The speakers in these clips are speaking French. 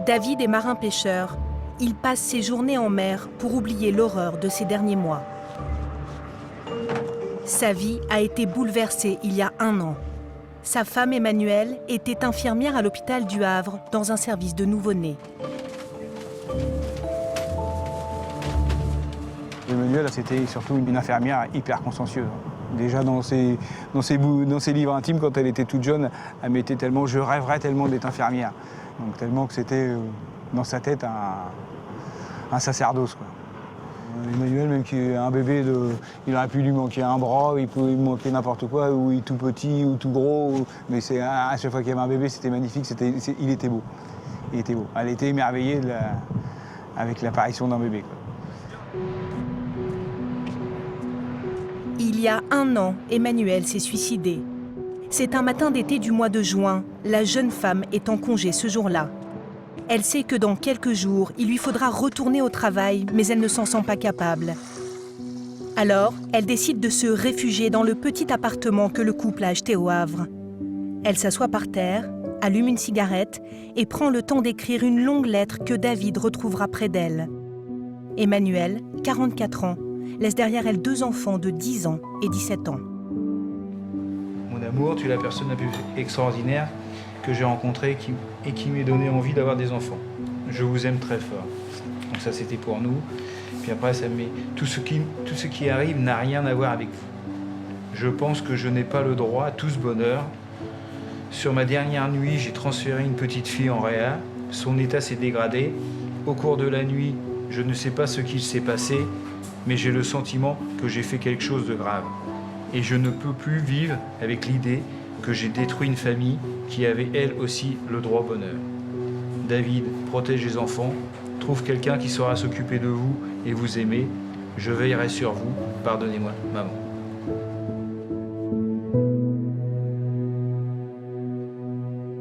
David est marin-pêcheur. Il passe ses journées en mer pour oublier l'horreur de ces derniers mois. Sa vie a été bouleversée il y a 1 an. Sa femme Emmanuelle était infirmière à l'hôpital du Havre dans un service de nouveau-nés. Emmanuelle, c'était surtout une infirmière hyper consciencieuse. Déjà dans ses livres intimes, quand elle était toute jeune, elle mettait tellement, je rêverais tellement d'être infirmière. Donc tellement que c'était dans sa tête un sacerdoce, quoi. Emmanuel, même qu'il a un bébé, il aurait pu lui manquer un bras, il pouvait lui manquer n'importe quoi, ou il est tout petit ou tout gros. Mais à chaque fois qu'il y avait un bébé, c'était magnifique, il était beau. Il était beau. Elle était émerveillée avec l'apparition d'un bébé, quoi. Il y a 1 an, Emmanuelle s'est suicidée. C'est un matin d'été du mois de juin. La jeune femme est en congé ce jour-là. Elle sait que dans quelques jours, il lui faudra retourner au travail, mais elle ne s'en sent pas capable. Alors, elle décide de se réfugier dans le petit appartement que le couple a acheté au Havre. Elle s'assoit par terre, allume une cigarette et prend le temps d'écrire une longue lettre que David retrouvera près d'elle. Emmanuelle, 44 ans, laisse derrière elle 2 enfants de 10 ans et 17 ans. Mon amour, tu es la personne la plus extraordinaire que j'ai rencontrée et qui m'ait donné envie d'avoir des enfants. Je vous aime très fort. Donc ça, c'était pour nous. Puis après, tout ce qui arrive n'a rien à voir avec vous. Je pense que je n'ai pas le droit à tout ce bonheur. Sur ma dernière nuit, j'ai transféré une petite fille en réa. Son état s'est dégradé. Au cours de la nuit, je ne sais pas ce qu'il s'est passé, mais j'ai le sentiment que j'ai fait quelque chose de grave. Et je ne peux plus vivre avec l'idée que j'ai détruit une famille qui avait elle aussi le droit au bonheur. David, protège les enfants, trouve quelqu'un qui saura s'occuper de vous et vous aimer. Je veillerai sur vous. Pardonnez-moi, maman.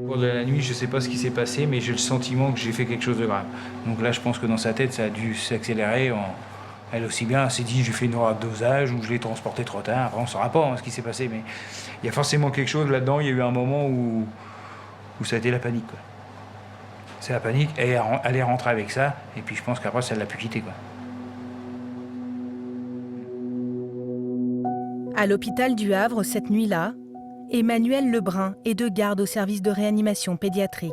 Au cours de la nuit, je ne sais pas ce qui s'est passé, mais j'ai le sentiment que j'ai fait quelque chose de grave. Donc là, je pense que dans sa tête, ça a dû s'accélérer. Elle aussi bien, elle s'est dit, j'ai fait une erreur de dosage ou je l'ai transporté trop tard. Après, on ne saura pas ce qui s'est passé, mais il y a forcément quelque chose là-dedans. Il y a eu un moment où ça a été la panique, quoi. C'est la panique, et elle est rentrée avec ça, et puis je pense qu'après, ça ne l'a plus quittée, quoi. À l'hôpital du Havre, cette nuit-là, Emmanuelle Lebrun est de garde au service de réanimation pédiatrique.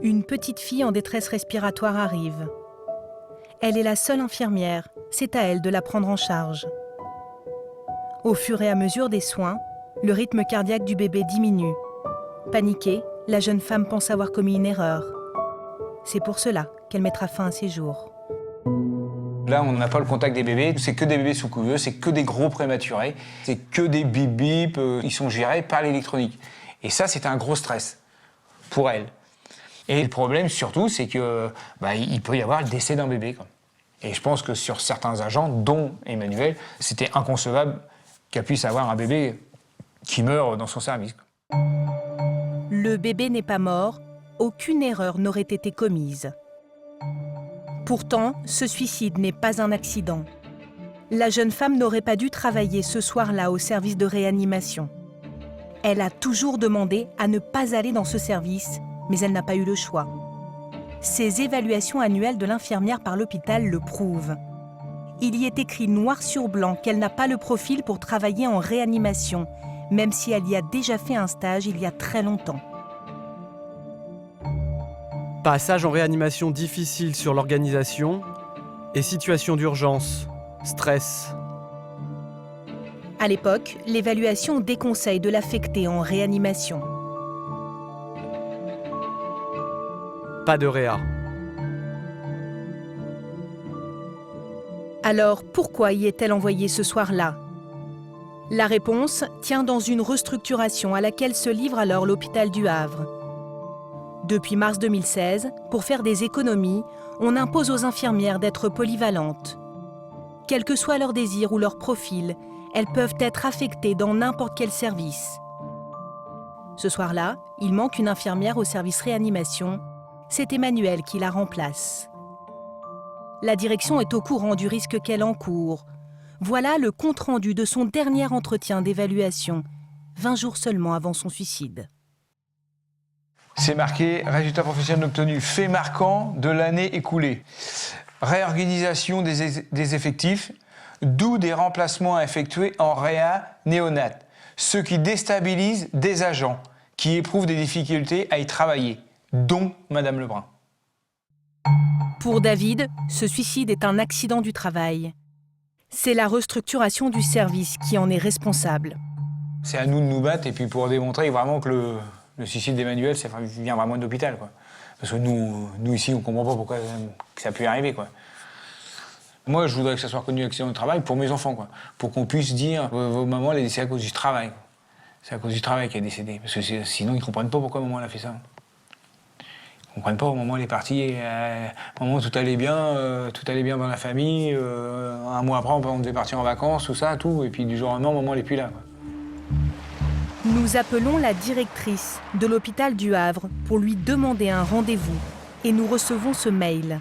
Une petite fille en détresse respiratoire arrive. Elle est la seule infirmière, c'est à elle de la prendre en charge. Au fur et à mesure des soins, le rythme cardiaque du bébé diminue. Paniquée, la jeune femme pense avoir commis une erreur. C'est pour cela qu'elle mettra fin à ses jours. Là, on n'a pas le contact des bébés, c'est que des bébés sous couveuse, c'est que des gros prématurés, c'est que des bip-bip, ils sont gérés par l'électronique. Et ça, c'est un gros stress pour elle. Et le problème, surtout, c'est que il peut y avoir le décès d'un bébé, quoi. Et je pense que sur certains agents, dont Emmanuelle, c'était inconcevable qu'elle puisse avoir un bébé qui meurt dans son service, quoi. Le bébé n'est pas mort, aucune erreur n'aurait été commise. Pourtant, ce suicide n'est pas un accident. La jeune femme n'aurait pas dû travailler ce soir-là au service de réanimation. Elle a toujours demandé à ne pas aller dans ce service, mais elle n'a pas eu le choix. Ces évaluations annuelles de l'infirmière par l'hôpital le prouvent. Il y est écrit noir sur blanc qu'elle n'a pas le profil pour travailler en réanimation, même si elle y a déjà fait un stage il y a très longtemps. Passage en réanimation difficile sur l'organisation et situation d'urgence, stress. À l'époque, l'évaluation déconseille de l'affecter en réanimation. Pas de réa. Alors, pourquoi y est-elle envoyée ce soir-là? La réponse tient dans une restructuration à laquelle se livre alors l'hôpital du Havre. Depuis mars 2016, pour faire des économies, on impose aux infirmières d'être polyvalentes. Quel que soit leur désir ou leur profil, elles peuvent être affectées dans n'importe quel service. Ce soir-là, il manque une infirmière au service réanimation. C'est Emmanuelle qui la remplace. La direction est au courant du risque qu'elle encourt. Voilà le compte-rendu de son dernier entretien d'évaluation, 20 jours seulement avant son suicide. C'est marqué « Résultats professionnels obtenus, fait marquant de l'année écoulée ». Réorganisation des effectifs, d'où des remplacements effectués en réa néonat, ce qui déstabilise des agents qui éprouvent des difficultés à y travailler, dont Madame Lebrun. Pour David, ce suicide est un accident du travail. C'est la restructuration du service qui en est responsable. C'est à nous de nous battre et puis pour démontrer vraiment que le suicide d'Emmanuel, ça vient vraiment de l'hôpital, quoi. Parce que nous ici, on ne comprend pas pourquoi ça a pu arriver, quoi. Moi, je voudrais que ça soit reconnu accident du travail pour mes enfants, quoi. Pour qu'on puisse dire vos mamans, elle est décédée à cause du travail. C'est à cause du travail qu'elle est décédée. Parce que sinon, ils ne comprennent pas pourquoi maman elle a fait ça. Ils ne comprennent pas, maman elle est partie, maman tout allait bien dans la famille. Un mois après, on devait partir en vacances, tout ça, tout. Et puis du jour au lendemain, maman elle n'est plus là, quoi. Nous appelons la directrice de l'hôpital du Havre pour lui demander un rendez-vous et nous recevons ce mail.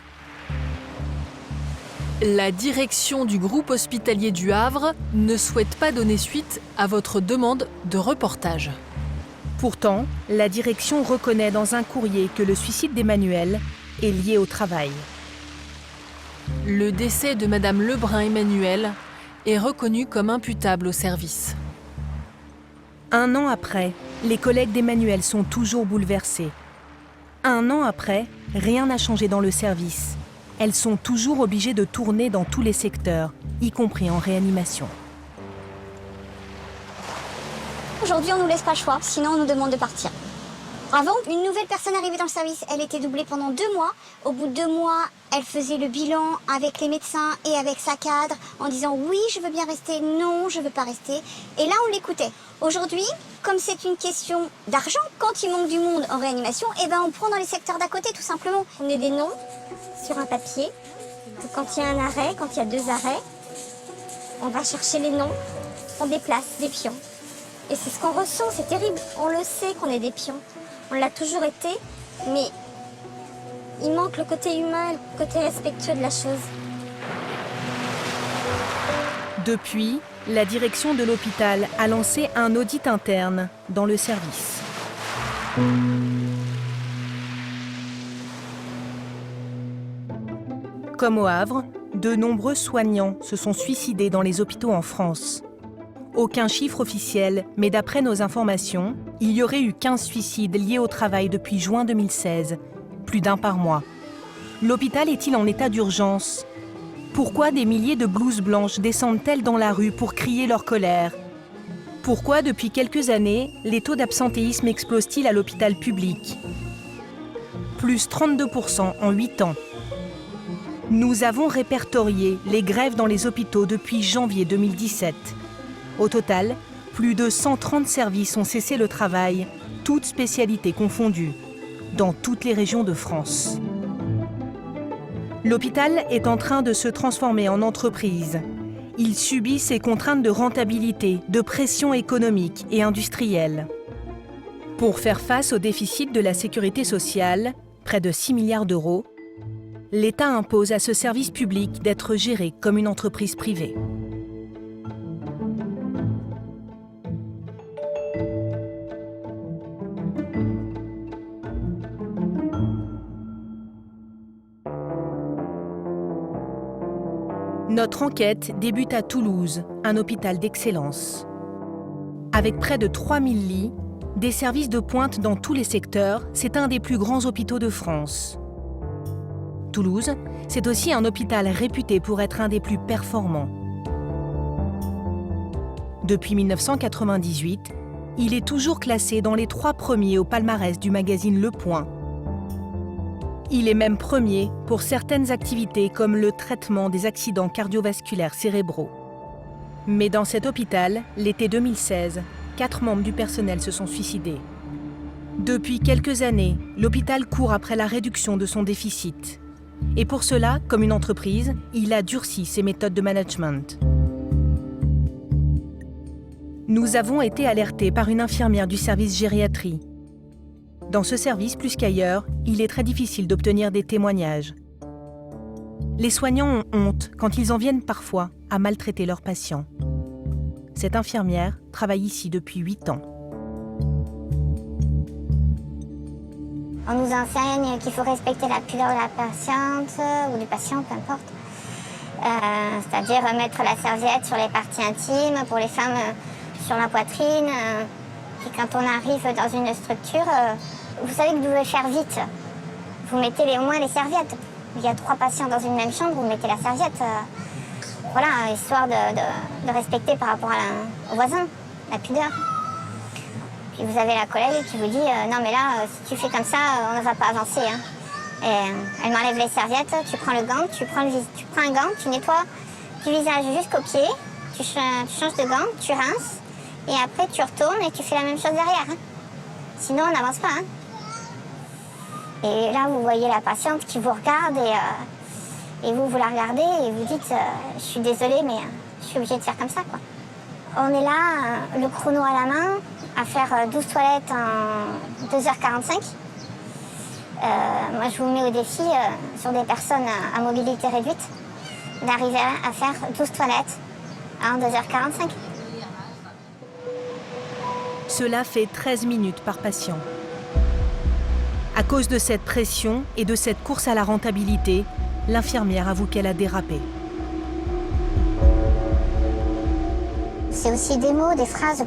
La direction du groupe hospitalier du Havre ne souhaite pas donner suite à votre demande de reportage. Pourtant, la direction reconnaît dans un courrier que le suicide d'Emmanuel est lié au travail. Le décès de Madame Lebrun Emmanuel est reconnu comme imputable au service. 1 an après, les collègues d'Emmanuel sont toujours bouleversés. 1 an après, rien n'a changé dans le service. Elles sont toujours obligées de tourner dans tous les secteurs, y compris en réanimation. Aujourd'hui, on ne nous laisse pas le choix, sinon on nous demande de partir. Avant, une nouvelle personne arrivait dans le service, elle était doublée pendant 2 mois. Au bout de 2 mois, elle faisait le bilan avec les médecins et avec sa cadre en disant « oui, je veux bien rester, non, je ne veux pas rester ». Et là, on l'écoutait. Aujourd'hui, comme c'est une question d'argent, quand il manque du monde en réanimation, eh ben on prend dans les secteurs d'à côté, tout simplement. On met des noms sur un papier, que quand il y a un arrêt, quand il y a 2 arrêts, on va chercher les noms, on déplace des pions. Et c'est ce qu'on ressent, c'est terrible. On le sait qu'on est des pions. On l'a toujours été, mais il manque le côté humain, le côté respectueux de la chose. Depuis, la direction de l'hôpital a lancé un audit interne dans le service. Comme au Havre, de nombreux soignants se sont suicidés dans les hôpitaux en France. Aucun chiffre officiel, mais d'après nos informations, il y aurait eu 15 suicides liés au travail depuis juin 2016, plus d'1 par mois. L'hôpital est-il en état d'urgence ? Pourquoi des milliers de blouses blanches descendent-elles dans la rue pour crier leur colère ? Pourquoi, depuis quelques années, les taux d'absentéisme explosent-ils à l'hôpital public ? Plus 32% en 8 ans. Nous avons répertorié les grèves dans les hôpitaux depuis janvier 2017. Au total, plus de 130 services ont cessé le travail, toutes spécialités confondues, dans toutes les régions de France. L'hôpital est en train de se transformer en entreprise. Il subit ces contraintes de rentabilité, de pression économique et industrielle. Pour faire face au déficit de la sécurité sociale, près de 6 milliards d'euros, l'État impose à ce service public d'être géré comme une entreprise privée. Notre enquête débute à Toulouse, un hôpital d'excellence. Avec près de 3000 lits, des services de pointe dans tous les secteurs, c'est un des plus grands hôpitaux de France. Toulouse, c'est aussi un hôpital réputé pour être un des plus performants. Depuis 1998, il est toujours classé dans les 3 premiers au palmarès du magazine Le Point. Il est même premier pour certaines activités comme le traitement des accidents cardiovasculaires cérébraux. Mais dans cet hôpital, l'été 2016, 4 membres du personnel se sont suicidés. Depuis quelques années, l'hôpital court après la réduction de son déficit. Et pour cela, comme une entreprise, il a durci ses méthodes de management. Nous avons été alertés par une infirmière du service gériatrie. Dans ce service, plus qu'ailleurs, il est très difficile d'obtenir des témoignages. Les soignants ont honte quand ils en viennent parfois à maltraiter leurs patients. Cette infirmière travaille ici depuis 8 ans. On nous enseigne qu'il faut respecter la pudeur de la patiente ou du patient, peu importe. C'est-à-dire mettre la serviette sur les parties intimes, pour les femmes sur la poitrine. Puis quand on arrive dans une structure, vous savez que vous devez faire vite. Vous mettez au moins les serviettes. Il y a 3 patients dans une même chambre, vous mettez la serviette. Voilà, histoire de respecter par rapport au voisin, la pudeur. Puis vous avez la collègue qui vous dit non mais là, si tu fais comme ça, on ne va pas avancer. Hein. Et elle m'enlève les serviettes, tu prends le gant, tu prends un gant, tu nettoies du visage jusqu'aux pieds, tu changes de gant, tu rinces, et après tu retournes et tu fais la même chose derrière. Hein. Sinon on n'avance pas. Hein. Et là vous voyez la patiente qui vous regarde et vous la regardez et vous dites je suis désolée mais je suis obligée de faire comme ça quoi. On est là, le chrono à la main, à faire 12 toilettes en 2h45. Moi, je vous mets au défi, sur des personnes à mobilité réduite, d'arriver à faire 12 toilettes en 2h45. Cela fait 13 minutes par patient. À cause de cette pression et de cette course à la rentabilité, l'infirmière avoue qu'elle a dérapé. C'est aussi des mots, des phrases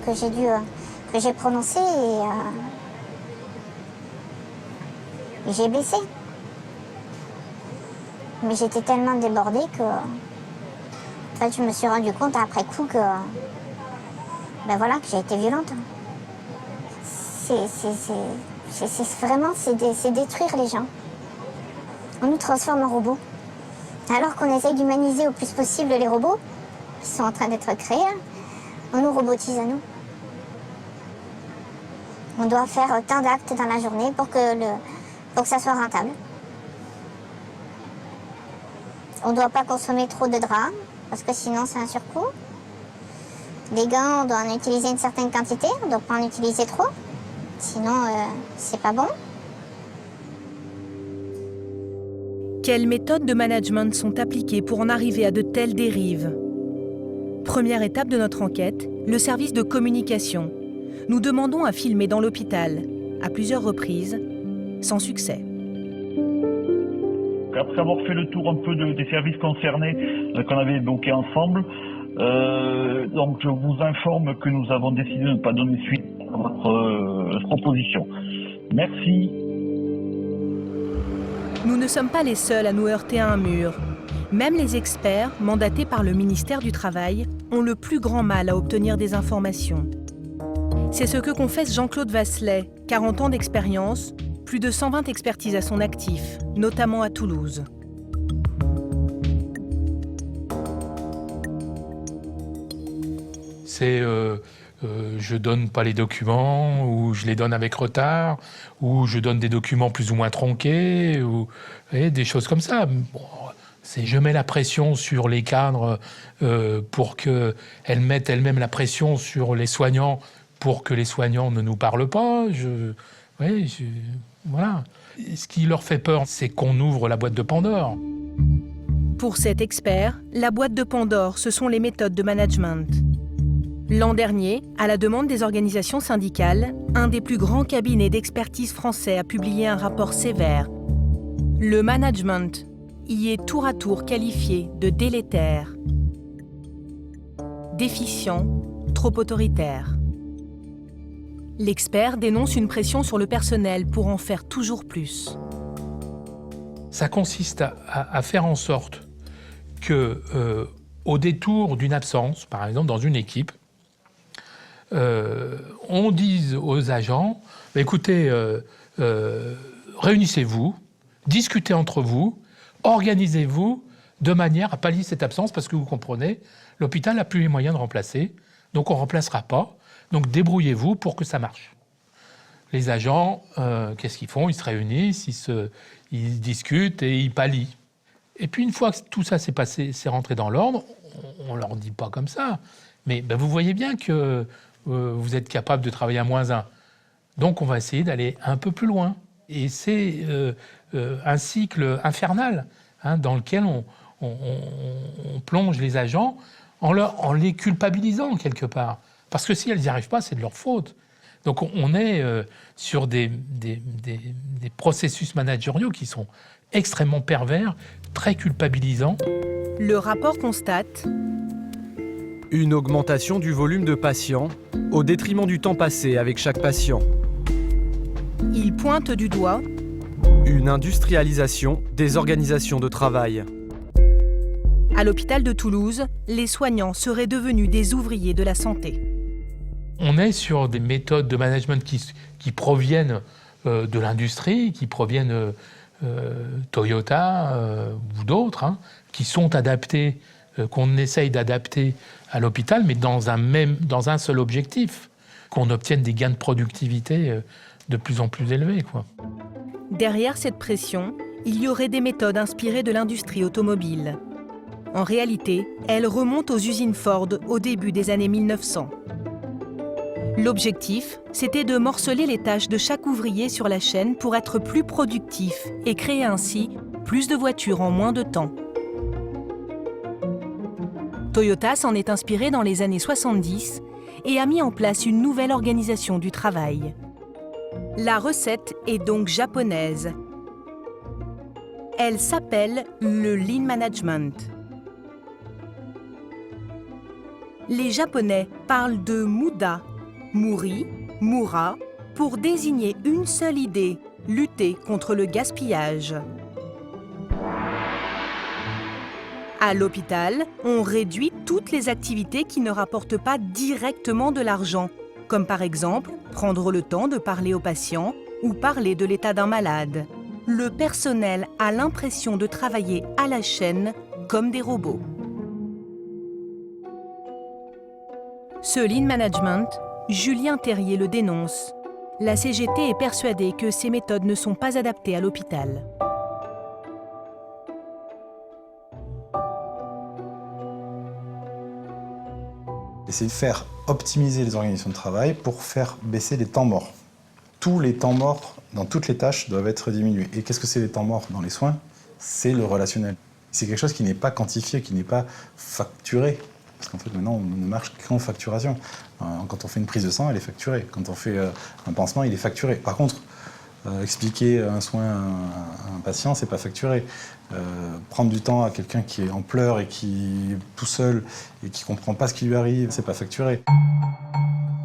que j'ai prononcées et j'ai baissé. Mais j'étais tellement débordée que en fait, je me suis rendu compte après coup que j'ai été violente. C'est détruire les gens. On nous transforme en robots. Alors qu'on essaye d'humaniser au plus possible les robots qui sont en train d'être créés, on nous robotise à nous. On doit faire tant d'actes dans la journée pour que ça soit rentable. On ne doit pas consommer trop de draps, parce que sinon c'est un surcoût. Les gants, on doit en utiliser une certaine quantité, on ne doit pas en utiliser trop. Sinon, c'est pas bon. Quelles méthodes de management sont appliquées pour en arriver à de telles dérives ? Première étape de notre enquête, le service de communication. Nous demandons à filmer dans l'hôpital, à plusieurs reprises, sans succès. Après avoir fait le tour un peu des services concernés qu'on avait évoqués ensemble, donc je vous informe que nous avons décidé de ne pas donner suite à votre proposition. Merci. Nous ne sommes pas les seuls à nous heurter à un mur. Même les experts, mandatés par le ministère du Travail, ont le plus grand mal à obtenir des informations. C'est ce que confesse Jean-Claude Vasselet, 40 ans d'expérience, plus de 120 expertises à son actif, notamment à Toulouse. C'est je donne pas les documents, ou je les donne avec retard, ou je donne des documents plus ou moins tronqués, ou des choses comme ça. Bon, je mets la pression sur les cadres pour qu'elles mettent elles-mêmes la pression sur les soignants pour que les soignants ne nous parlent pas. Voilà. Ce qui leur fait peur, c'est qu'on ouvre la boîte de Pandore. Pour cet expert, la boîte de Pandore, ce sont les méthodes de management. L'an dernier, à la demande des organisations syndicales, un des plus grands cabinets d'expertise français a publié un rapport sévère. Le management y est tour à tour qualifié de délétère, déficient, trop autoritaire. L'expert dénonce une pression sur le personnel pour en faire toujours plus. Ça consiste à faire en sorte que, au détour d'une absence, par exemple dans une équipe, on dise aux agents, écoutez, réunissez-vous, discutez entre vous, organisez-vous de manière à pallier cette absence, parce que vous comprenez, l'hôpital n'a plus les moyens de remplacer, donc on ne remplacera pas, donc débrouillez-vous pour que ça marche. Les agents, qu'est-ce qu'ils font ? Ils se réunissent, ils discutent et ils pallient. Et puis une fois que tout ça s'est passé, c'est rentré dans l'ordre, on ne leur dit pas comme ça, mais vous voyez bien que vous êtes capable de travailler à -1. Donc on va essayer d'aller un peu plus loin. Et c'est un cycle infernal dans lequel on plonge les agents en les culpabilisant quelque part. Parce que si elles n'y arrivent pas, c'est de leur faute. Donc on est sur des processus managériaux qui sont extrêmement pervers, très culpabilisants. Le rapport constate Une augmentation du volume de patients au détriment du temps passé avec chaque patient. il pointe du doigt Une industrialisation des organisations de travail. à l'hôpital de Toulouse, les soignants seraient devenus des ouvriers de la santé. On est sur des méthodes de management qui proviennent de l'industrie, qui proviennent Toyota ou d'autres, hein, qui sont adaptés, qu'on essaye d'adapter à l'hôpital, mais dans un seul objectif, qu'on obtienne des gains de productivité de plus en plus élevés, quoi. Derrière cette pression, il y aurait des méthodes inspirées de l'industrie automobile. En réalité, elles remontent aux usines Ford au début des années 1900. L'objectif, c'était de morceler les tâches de chaque ouvrier sur la chaîne pour être plus productif et créer ainsi plus de voitures en moins de temps. Toyota s'en est inspiré dans les années 70 et a mis en place une nouvelle organisation du travail. La recette est donc japonaise. Elle s'appelle le Lean Management. Les Japonais parlent de Muda, Muri, Mura, pour désigner une seule idée, lutter contre le gaspillage. À l'hôpital, on réduit toutes les activités qui ne rapportent pas directement de l'argent, comme par exemple prendre le temps de parler aux patients ou parler de l'état d'un malade. Le personnel a l'impression de travailler à la chaîne comme des robots. Ce Lean Management, Julien Terrier le dénonce. La CGT est persuadée que ces méthodes ne sont pas adaptées à l'hôpital. Et c'est faire optimiser les organisations de travail pour faire baisser les temps morts. Tous les temps morts dans toutes les tâches doivent être diminués. Et qu'est-ce que c'est les temps morts dans les soins? C'est le relationnel. C'est quelque chose qui n'est pas quantifié, qui n'est pas facturé. Parce qu'en fait, maintenant, on ne marche qu'en facturation. Quand on fait une prise de sang, elle est facturée. Quand on fait un pansement, il est facturé. Par contre, expliquer un soin à un patient, c'est pas facturé. Prendre du temps à quelqu'un qui est en pleurs et qui est tout seul et qui comprend pas ce qui lui arrive, c'est pas facturé.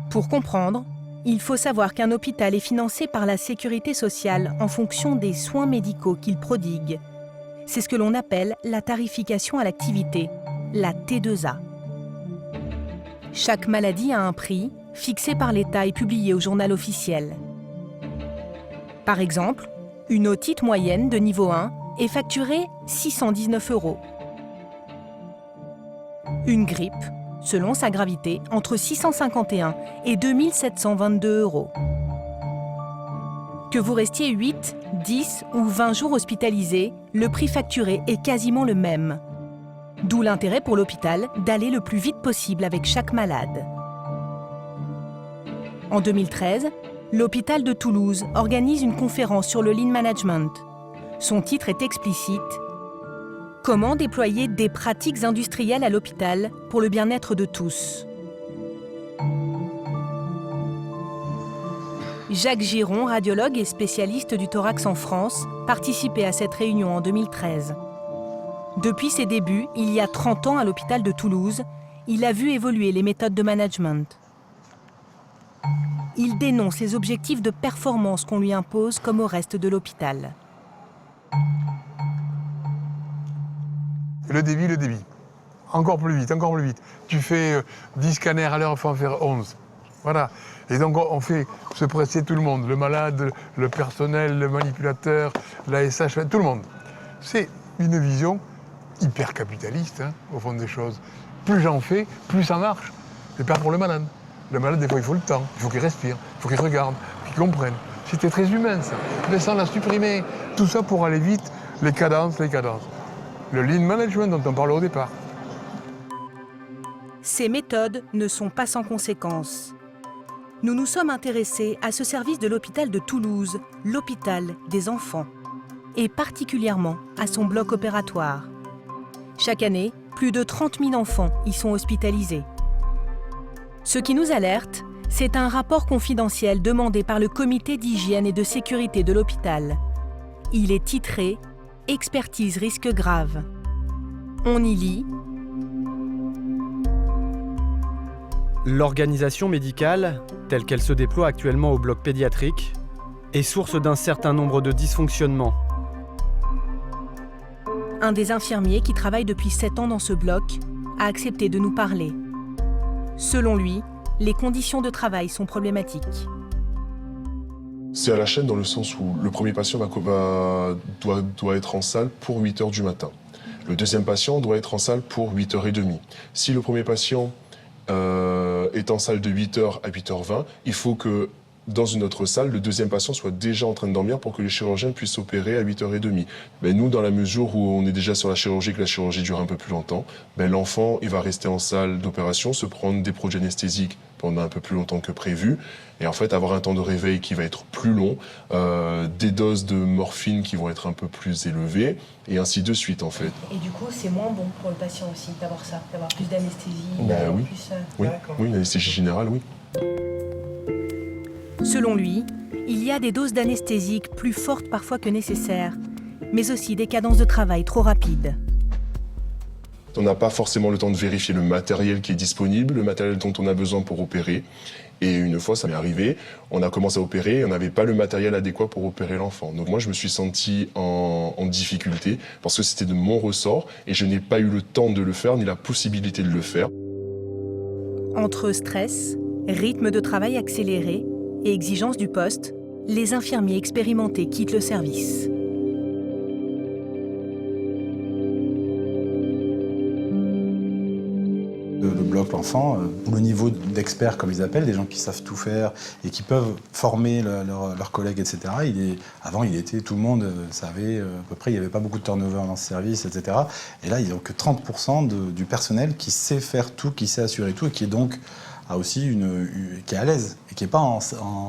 Pour comprendre, il faut savoir qu'un hôpital est financé par la sécurité sociale en fonction des soins médicaux qu'il prodigue. C'est ce que l'on appelle la tarification à l'activité, la T2A. Chaque maladie a un prix, fixé par l'État et publié au journal officiel. Par exemple, une otite moyenne de niveau 1 est facturée 619 €. Une grippe, selon sa gravité, entre 651 et 2722 €. Que vous restiez 8, 10 ou 20 jours hospitalisé, le prix facturé est quasiment le même. D'où l'intérêt pour l'hôpital d'aller le plus vite possible avec chaque malade. En 2013, l'hôpital de Toulouse organise une conférence sur le Lean Management. Son titre est explicite « Comment déployer des pratiques industrielles à l'hôpital pour le bien-être de tous ?» Jacques Giron, radiologue et spécialiste du thorax en France, participait à cette réunion en 2013. Depuis ses débuts, il y a 30 ans à l'hôpital de Toulouse, il a vu évoluer les méthodes de management. Il dénonce les objectifs de performance qu'on lui impose comme au reste de l'hôpital. Le débit. Encore plus vite, encore plus vite. Tu fais 10 scanners à l'heure, il faut en faire 11. Voilà. Et donc on fait se presser tout le monde, le malade, le personnel, le manipulateur, la SH, tout le monde. C'est une vision hyper capitaliste, hein, au fond des choses. Plus j'en fais, plus ça marche. C'est pas pour le malade. Le malade, des fois, il faut le temps, il faut qu'il respire, il faut qu'il regarde, qu'il comprenne. C'était très humain, ça. Mais ça, on l'a supprimé. Tout ça pour aller vite, les cadences. Le lean management dont on parlait au départ. Ces méthodes ne sont pas sans conséquences. Nous nous sommes intéressés à ce service de l'hôpital de Toulouse, l'hôpital des enfants, et particulièrement à son bloc opératoire. Chaque année, plus de 30 000 enfants y sont hospitalisés. Ce qui nous alerte, C'est un rapport confidentiel demandé par le comité d'hygiène et de sécurité de l'hôpital. Il est titré « Expertise risque grave ». On y lit « L'organisation médicale, telle qu'elle se déploie actuellement au bloc pédiatrique, est source d'un certain nombre de dysfonctionnements. » Un des infirmiers qui travaille depuis 7 ans dans ce bloc a accepté de nous parler. Selon lui, les conditions de travail sont problématiques. C'est à la chaîne dans le sens où le premier patient doit être en salle pour 8 h du matin. Le deuxième patient doit être en salle pour 8 h 30. Si le premier patient est en salle de 8 h à 8 h 20, il faut que dans une autre salle, le deuxième patient soit déjà en train de dormir pour que les chirurgiens puissent opérer à 8 h 30. Ben nous, dans la mesure où on est déjà sur la chirurgie, que la chirurgie dure un peu plus longtemps, ben l'enfant il va rester en salle d'opération, se prendre des produits anesthésiques pendant un peu plus longtemps que prévu, et en fait avoir un temps de réveil qui va être plus long, des doses de morphine qui vont être un peu plus élevées, et ainsi de suite en fait. Et du coup, c'est moins bon pour le patient aussi d'avoir ça, d'avoir plus d'anesthésie, Ben oui. plus... Oui, une anesthésie générale, oui. Selon lui, il y a des doses d'anesthésiques plus fortes parfois que nécessaire, mais aussi des cadences de travail trop rapides. On n'a pas forcément le temps de vérifier le matériel qui est disponible, le matériel dont on a besoin pour opérer. Et une fois, ça m'est arrivé, on a commencé à opérer et on n'avait pas le matériel adéquat pour opérer l'enfant. Donc moi, je me suis senti en difficulté parce que c'était de mon ressort et je n'ai pas eu le temps de le faire ni la possibilité de le faire. Entre stress, rythme de travail accéléré et exigence du poste, les infirmiers expérimentés quittent le service. Le bloc l'enfant, le niveau d'experts comme ils appellent, des gens qui savent tout faire et qui peuvent former leurs collègues, etc. Avant, tout le monde savait à peu près, il n'y avait pas beaucoup de turnover dans ce service, etc. Et là, ils n'ont que 30% du personnel qui sait faire tout, qui sait assurer tout et qui est donc qui est à l'aise et qui n'est pas en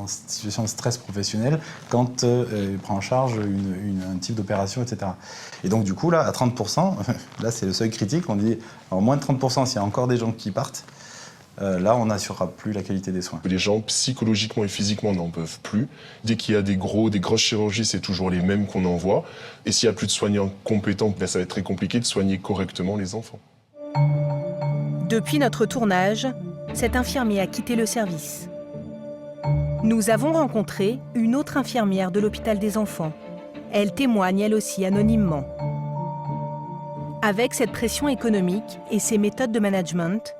situation de stress professionnel quand il prend en charge un type d'opération, etc. Et donc du coup, là, à 30%, là c'est le seuil critique, on dit en moins de 30%, s'il y a encore des gens qui partent, là on n'assurera plus la qualité des soins. Les gens psychologiquement et physiquement n'en peuvent plus. Dès qu'il y a des grosses chirurgies, c'est toujours les mêmes qu'on envoie. Et s'il n'y a plus de soignants compétents, ça va être très compliqué de soigner correctement les enfants. Depuis notre tournage, cet infirmier a quitté le service. Nous avons rencontré une autre infirmière de l'hôpital des enfants. Elle témoigne elle aussi anonymement. Avec cette pression économique et ses méthodes de management,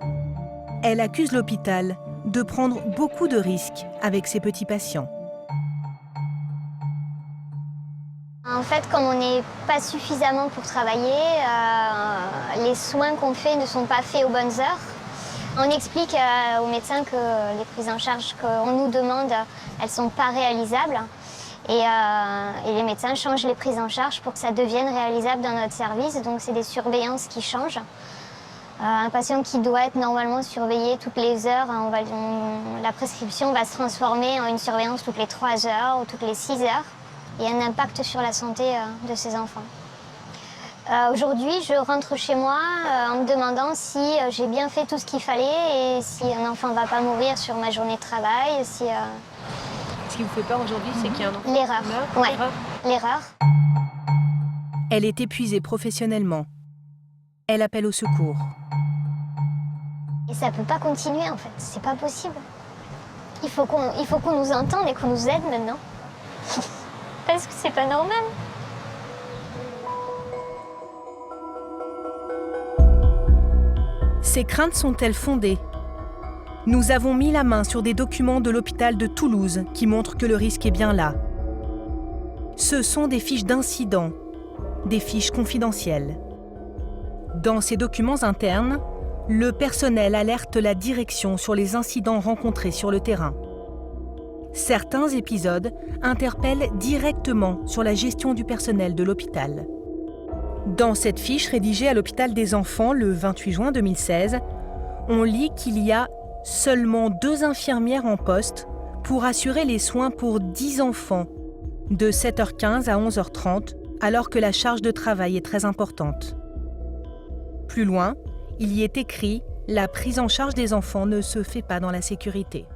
elle accuse l'hôpital de prendre beaucoup de risques avec ses petits patients. En fait, comme on n'est pas suffisamment pour travailler, les soins qu'on fait ne sont pas faits aux bonnes heures. On explique aux médecins que les prises en charge qu'on nous demande, elles ne sont pas réalisables. Et les médecins changent les prises en charge pour que ça devienne réalisable dans notre service. Donc c'est des surveillances qui changent. Un patient qui doit être normalement surveillé toutes les heures, la prescription va se transformer en une surveillance toutes les 3 heures ou toutes les 6 heures. Il y a un impact sur la santé de ces enfants. Aujourd'hui, je rentre chez moi en me demandant si j'ai bien fait tout ce qu'il fallait et si un enfant ne va pas mourir sur ma journée de travail. Ce qui vous fait peur aujourd'hui, c'est qu'il y a un enfant L'erreur, oui, l'erreur. Elle est épuisée professionnellement. Elle appelle au secours. Et ça ne peut pas continuer en fait, c'est pas possible. Il faut qu'on nous entende et qu'on nous aide maintenant. Parce que c'est pas normal. Ces craintes sont-elles fondées? Nous avons mis la main sur des documents de l'hôpital de Toulouse qui montrent que le risque est bien là. Ce sont des fiches d'incidents, des fiches confidentielles. Dans ces documents internes, le personnel alerte la direction sur les incidents rencontrés sur le terrain. Certains épisodes interpellent directement sur la gestion du personnel de l'hôpital. Dans cette fiche rédigée à l'hôpital des enfants le 28 juin 2016, on lit qu'il y a seulement 2 infirmières en poste pour assurer les soins pour 10 enfants, de 7h15 à 11h30, alors que la charge de travail est très importante. Plus loin, il y est écrit « La prise en charge des enfants ne se fait pas dans la sécurité ».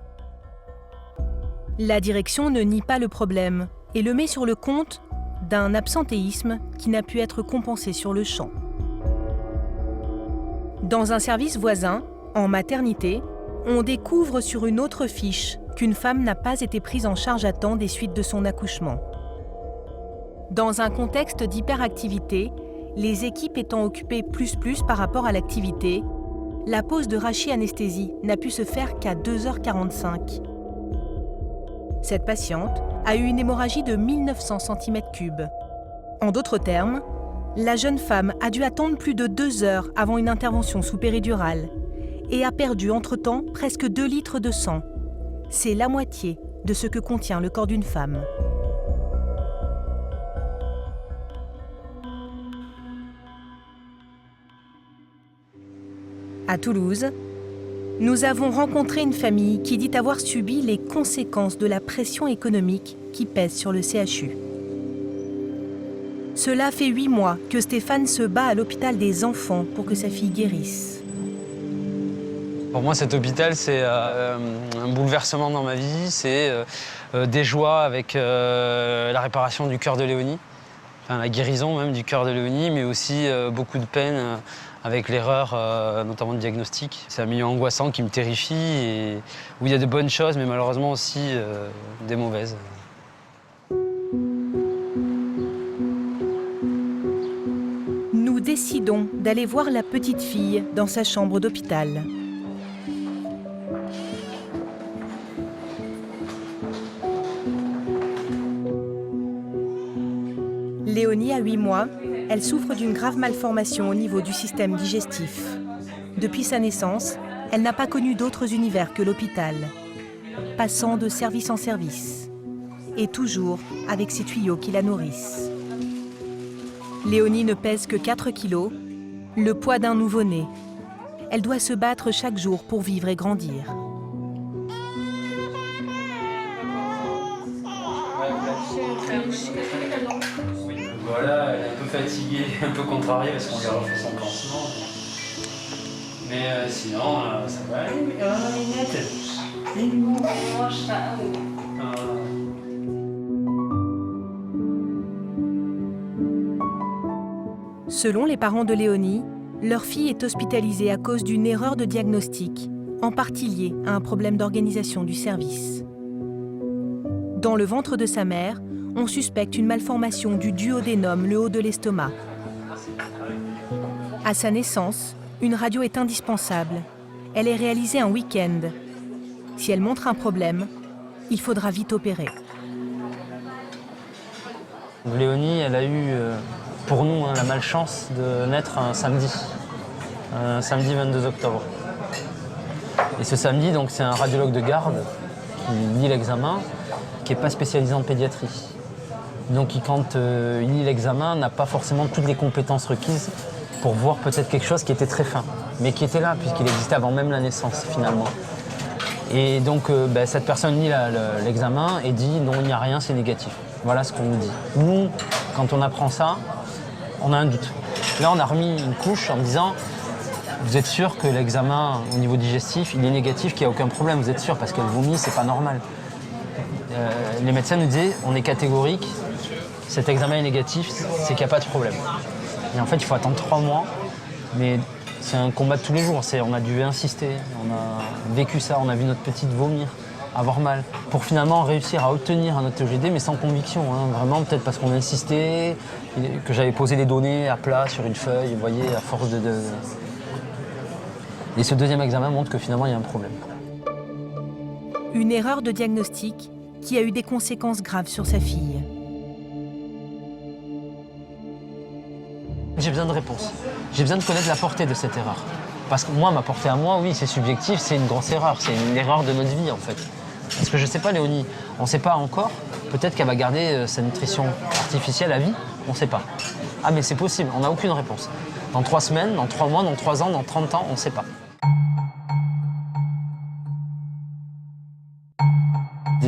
La direction ne nie pas le problème et le met sur le compte d'un absentéisme qui n'a pu être compensé sur le champ. Dans un service voisin, en maternité, on découvre sur une autre fiche qu'une femme n'a pas été prise en charge à temps des suites de son accouchement. Dans un contexte d'hyperactivité, les équipes étant occupées plus par rapport à l'activité, la pose de rachianesthésie n'a pu se faire qu'à 2h45. Cette patiente a eu une hémorragie de 1900 cm3. En d'autres termes, la jeune femme a dû attendre plus de 2 heures avant une intervention sous péridurale et a perdu entre-temps presque 2 litres de sang. C'est la moitié de ce que contient le corps d'une femme. À Toulouse, nous avons rencontré une famille qui dit avoir subi les conséquences de la pression économique qui pèse sur le CHU. Cela fait 8 mois que Stéphane se bat à l'hôpital des enfants pour que sa fille guérisse. Pour moi, cet hôpital, c'est un bouleversement dans ma vie. C'est des joies avec la réparation du cœur de Léonie, enfin, la guérison même du cœur de Léonie, mais aussi beaucoup de peine avec l'erreur, notamment de diagnostic. C'est un milieu angoissant qui me terrifie et où il y a de bonnes choses, mais malheureusement aussi des mauvaises. Nous décidons d'aller voir la petite fille dans sa chambre d'hôpital. Léonie a 8 mois, elle souffre d'une grave malformation au niveau du système digestif. Depuis sa naissance, elle n'a pas connu d'autres univers que l'hôpital, passant de service en service, et toujours avec ses tuyaux qui la nourrissent. Léonie ne pèse que 4 kilos, le poids d'un nouveau-né. Elle doit se battre chaque jour pour vivre et grandir. Voilà, elle est un peu fatiguée, un peu contrariée parce qu'on lui a refait son pansement. Mais sinon, ça va aller. Selon les parents de Léonie, leur fille est hospitalisée à cause d'une erreur de diagnostic, en partie liée à un problème d'organisation du service. Dans le ventre de sa mère, on suspecte une malformation du duodénum, le haut de l'estomac. À sa naissance, une radio est indispensable. Elle est réalisée un week-end. Si elle montre un problème, il faudra vite opérer. Léonie, elle a eu, pour nous, la malchance de naître un samedi 22 octobre. Et ce samedi, donc, c'est un radiologue de garde qui lit l'examen, qui n'est pas spécialisé en pédiatrie. Donc quand il lit l'examen, n'a pas forcément toutes les compétences requises pour voir peut-être quelque chose qui était très fin, mais qui était là, puisqu'il existait avant même la naissance, finalement. Et donc cette personne lit l'examen et dit « non, il n'y a rien, c'est négatif ». Voilà ce qu'on nous dit. Nous, quand on apprend ça, on a un doute. Là, on a remis une couche en disant « vous êtes sûr que l'examen au niveau digestif, il est négatif, qu'il n'y a aucun problème, vous êtes sûr, parce qu'elle vomit, c'est pas normal ». Les médecins nous disaient « on est catégorique, cet examen est négatif, c'est qu'il n'y a pas de problème ». Et en fait, il faut attendre 3 mois, mais c'est un combat de tous les jours. On a dû insister, on a vécu ça, on a vu notre petite vomir, avoir mal, pour finalement réussir à obtenir un OTGD, mais sans conviction. Vraiment, peut-être parce qu'on a insisté, que j'avais posé les données à plat sur une feuille, vous voyez, à force de... Et ce deuxième examen montre que finalement, il y a un problème. Une erreur de diagnostic qui a eu des conséquences graves sur sa fille. J'ai besoin de réponses. J'ai besoin de connaître la portée de cette erreur. Parce que moi, ma portée à moi, oui, c'est subjectif, c'est une grosse erreur. C'est une erreur de notre vie, en fait. Parce que je ne sais pas, Léonie, on ne sait pas encore. Peut-être qu'elle va garder sa nutrition artificielle à vie, on ne sait pas. Ah, mais c'est possible, on n'a aucune réponse. Dans 3 semaines, dans 3 mois, dans 3 ans, dans 30 ans, on ne sait pas.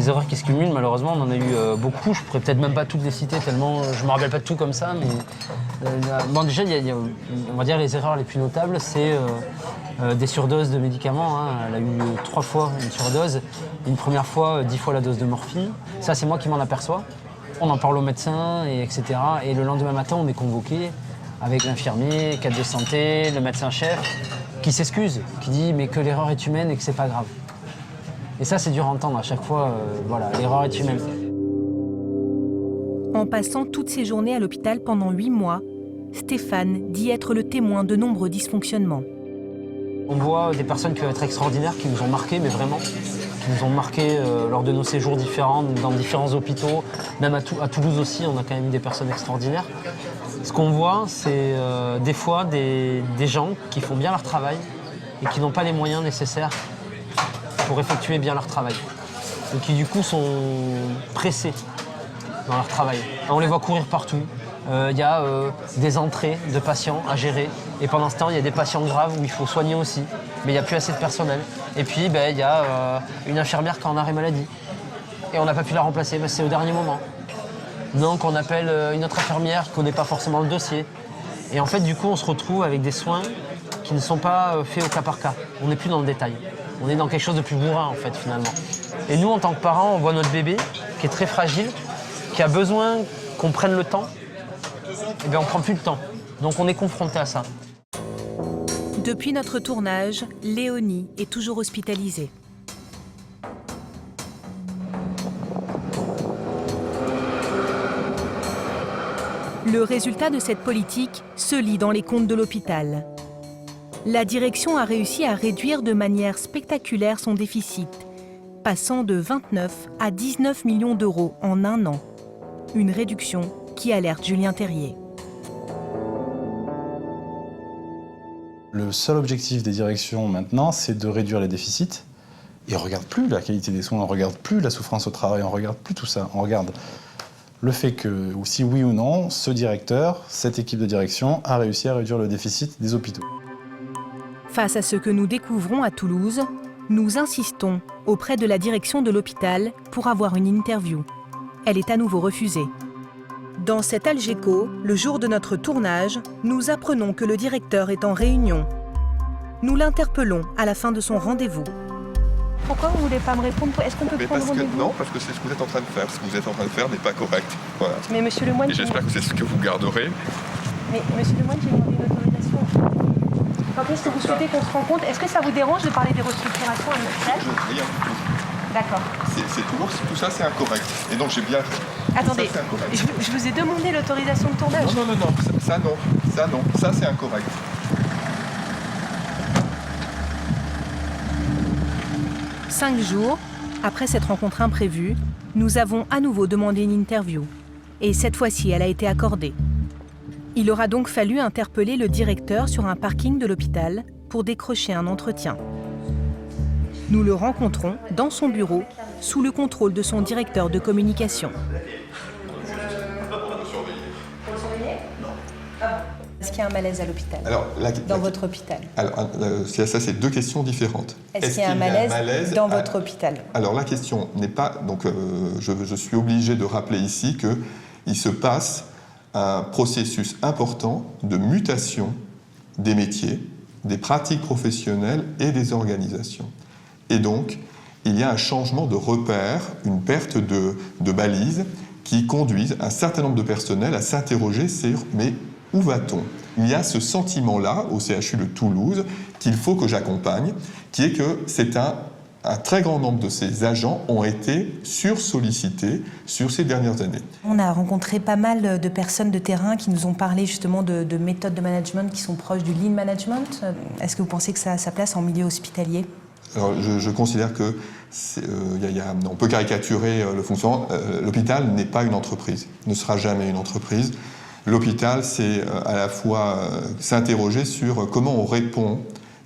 des erreurs qui se cumulent, malheureusement, on en a eu beaucoup. Je pourrais peut-être même pas toutes les citer tellement je me rappelle pas de tout comme ça. Mais bon, déjà, il y a, on va dire les erreurs les plus notables, c'est des surdoses de médicaments. Hein. Elle a eu 3 fois une surdose. Une première fois, 10 fois la dose de morphine. Ça, c'est moi qui m'en aperçois. On en parle au médecin, etc. Et le lendemain matin, on est convoqué avec l'infirmier, cadre de santé, le médecin-chef, qui s'excuse, qui dit mais que l'erreur est humaine et que c'est pas grave. Et ça, c'est dur à entendre à chaque fois. Voilà, l'erreur est humaine. En passant toutes ses journées à l'hôpital pendant 8 mois, Stéphane dit être le témoin de nombreux dysfonctionnements. On voit des personnes qui peuvent être extraordinaires, qui nous ont marqués, mais vraiment, qui nous ont marqués lors de nos séjours différents, dans différents hôpitaux. Même à Toulouse aussi, on a quand même eu des personnes extraordinaires. Ce qu'on voit, c'est des fois des gens qui font bien leur travail et qui n'ont pas les moyens nécessaires pour effectuer bien leur travail. Et qui du coup sont pressés dans leur travail. On les voit courir partout. Il y a des entrées de patients à gérer. Et pendant ce temps, il y a des patients graves où il faut soigner aussi. Mais il n'y a plus assez de personnel. Et puis, il y a une infirmière qui est en arrêt maladie. Et on n'a pas pu la remplacer, mais c'est au dernier moment. Donc on appelle une autre infirmière qui ne connaît pas forcément le dossier. Et en fait, du coup, on se retrouve avec des soins qui ne sont pas faits au cas par cas. On n'est plus dans le détail. On est dans quelque chose de plus bourrin, en fait, finalement. Et nous, en tant que parents, on voit notre bébé qui est très fragile, qui a besoin qu'on prenne le temps. Et bien, on ne prend plus le temps. Donc on est confronté à ça. Depuis notre tournage, Léonie est toujours hospitalisée. Le résultat de cette politique se lit dans les comptes de l'hôpital. La direction a réussi à réduire de manière spectaculaire son déficit, passant de 29 à 19 millions d'euros en 1 an. Une réduction qui alerte Julien Terrier. Le seul objectif des directions maintenant, c'est de réduire les déficits. Et on ne regarde plus la qualité des soins, on ne regarde plus la souffrance au travail, on ne regarde plus tout ça. On regarde le fait que, ou si oui ou non, ce directeur, cette équipe de direction a réussi à réduire le déficit des hôpitaux. Face à ce que nous découvrons à Toulouse, nous insistons auprès de la direction de l'hôpital pour avoir une interview. Elle est à nouveau refusée. Dans cet Algeco, le jour de notre tournage, nous apprenons que le directeur est en réunion. Nous l'interpellons à la fin de son rendez-vous. Pourquoi vous ne voulez pas me répondre? Est-ce qu'on peut prendre rendez-vous? Non, parce que c'est ce que vous êtes en train de faire. Ce que vous êtes en train de faire n'est pas correct. Voilà. Mais monsieur Lemoine... Et j'espère que c'est ce que vous garderez. Mais monsieur Lemoine, j'ai demandé une autorisation. Quand est-ce que vous souhaitez qu'on se rencontre? Est-ce que ça vous dérange de parler des restructurations à l'hôpital? Rien du tout. D'accord. C'est toujours, tout ça c'est incorrect. Et donc j'ai bien... Attendez, je vous ai demandé l'autorisation de tournage. Non, ça non. Ça non, ça c'est incorrect. Cinq jours après cette rencontre imprévue, nous avons à nouveau demandé une interview. Et cette fois-ci, elle a été accordée. Il aura donc fallu interpeller le directeur sur un parking de l'hôpital pour décrocher un entretien. Nous le rencontrons dans son bureau, sous le contrôle de son directeur de communication. Est-ce qu'il y a un malaise à l'hôpital? Dans votre hôpital? Alors, ça, c'est 2 questions différentes. Est-ce qu'il y a un malaise dans votre hôpital? Alors, la question n'est pas... Donc, je suis obligé de rappeler ici qu'il se passe un processus important de mutation des métiers, des pratiques professionnelles et des organisations. Et donc, il y a un changement de repère, une perte de balises qui conduisent un certain nombre de personnels à s'interroger sur « mais où va-t-on » Il y a ce sentiment-là au CHU de Toulouse qu'il faut que j'accompagne, qui est que c'est un très grand nombre de ces agents ont été sursollicités sur ces dernières années. On a rencontré pas mal de personnes de terrain qui nous ont parlé justement de méthodes de management qui sont proches du lean management. Est-ce que vous pensez que ça a sa place en milieu hospitalier? Alors, je considère que on peut caricaturer le fonctionnement. L'hôpital n'est pas une entreprise, ne sera jamais une entreprise. L'hôpital, c'est à la fois s'interroger sur comment on répond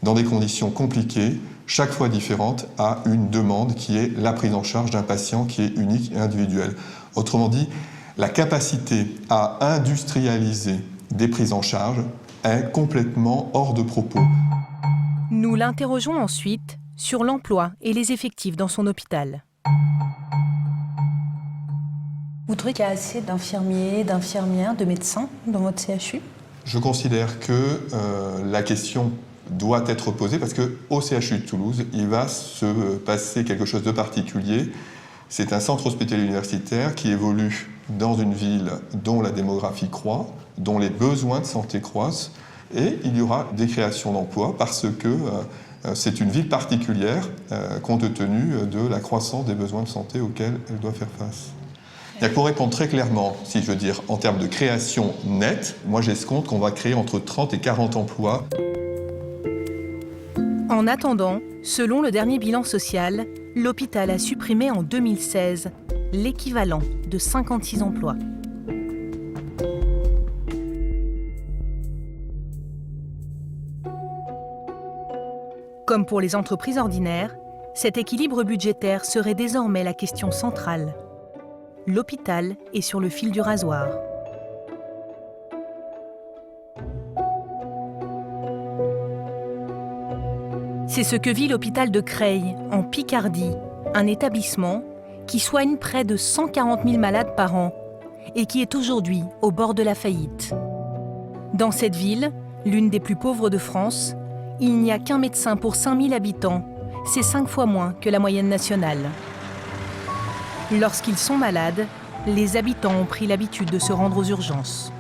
dans des conditions compliquées, chaque fois différentes, à une demande qui est la prise en charge d'un patient qui est unique et individuel. Autrement dit, la capacité à industrialiser des prises en charge est complètement hors de propos. Nous l'interrogeons ensuite sur l'emploi et les effectifs dans son hôpital. Vous trouvez qu'il y a assez d'infirmiers, d'infirmières, de médecins dans votre CHU? Je considère que la question doit être posée parce qu'au CHU de Toulouse, il va se passer quelque chose de particulier. C'est un centre hospitalier universitaire qui évolue dans une ville dont la démographie croît, dont les besoins de santé croissent, et il y aura des créations d'emplois parce que c'est une ville particulière compte tenu de la croissance des besoins de santé auxquels elle doit faire face. Et pour répondre très clairement, si je veux dire en termes de création nette, moi j'escompte qu'on va créer entre 30 et 40 emplois. En attendant, selon le dernier bilan social, l'hôpital a supprimé en 2016 l'équivalent de 56 emplois. Comme pour les entreprises ordinaires, cet équilibre budgétaire serait désormais la question centrale. L'hôpital est sur le fil du rasoir. C'est ce que vit l'hôpital de Creil, en Picardie, un établissement qui soigne près de 140 000 malades par an et qui est aujourd'hui au bord de la faillite. Dans cette ville, l'une des plus pauvres de France, il n'y a qu'un médecin pour 5 000 habitants. C'est 5 fois moins que la moyenne nationale. Lorsqu'ils sont malades, les habitants ont pris l'habitude de se rendre aux urgences.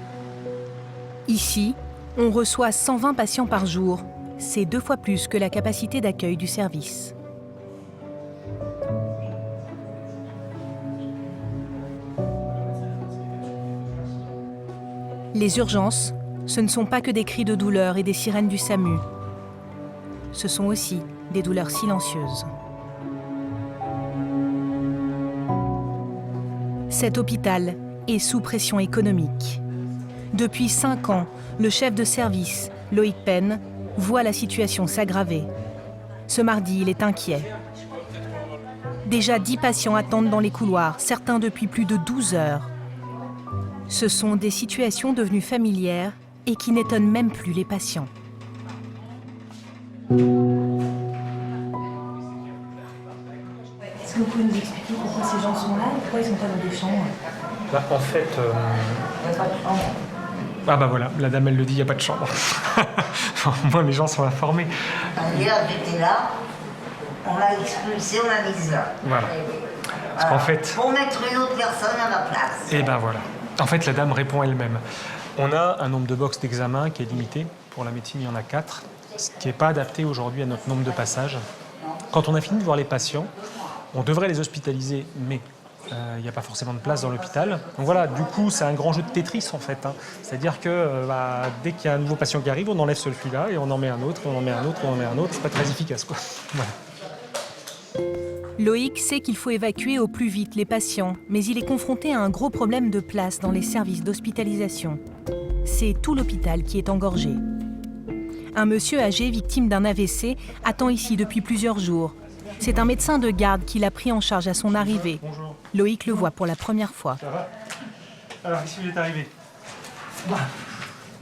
Ici, on reçoit 120 patients par jour. C'est 2 fois plus que la capacité d'accueil du service. Les urgences, ce ne sont pas que des cris de douleur et des sirènes du SAMU. Ce sont aussi des douleurs silencieuses. Cet hôpital est sous pression économique. Depuis 5 ans, le chef de service, Loïc Penn, voit la situation s'aggraver. Ce mardi, il est inquiet. Déjà 10 patients attendent dans les couloirs, certains depuis plus de 12 heures. Ce sont des situations devenues familières et qui n'étonnent même plus les patients. Est-ce que vous pouvez nous expliquer pourquoi ces gens sont là et pourquoi ils ne sont pas dans des chambres? En fait... Il n'y a pas de chambre. Ah bah voilà, la dame elle le dit, il n'y a pas de chambre. Moi les gens sont informés. Hier j'étais là, on l'a expulsé, on l'a mise là. Voilà. Parce qu'en fait... Pour mettre une autre personne à ma place. Et ben voilà. En fait la dame répond elle-même. On a un nombre de box d'examen qui est limité. Pour la médecine il y en a 4, ce qui n'est pas adapté aujourd'hui à notre nombre de passages. Quand on a fini de voir les patients, on devrait les hospitaliser, mais il n'y a pas forcément de place dans l'hôpital. Donc voilà, du coup, c'est un grand jeu de Tetris en fait. C'est-à-dire que dès qu'il y a un nouveau patient qui arrive, on enlève celui-là et on en met un autre, on en met un autre, on en met un autre. C'est pas très efficace, quoi. Voilà. Loïc sait qu'il faut évacuer au plus vite les patients, mais il est confronté à un gros problème de place dans les services d'hospitalisation. C'est tout l'hôpital qui est engorgé. Un monsieur âgé victime d'un AVC attend ici depuis plusieurs jours. C'est un médecin de garde qui l'a pris en charge à son arrivée. Bonjour. Loïc le voit pour la première fois. Ça va? Alors, ici vous êtes arrivé?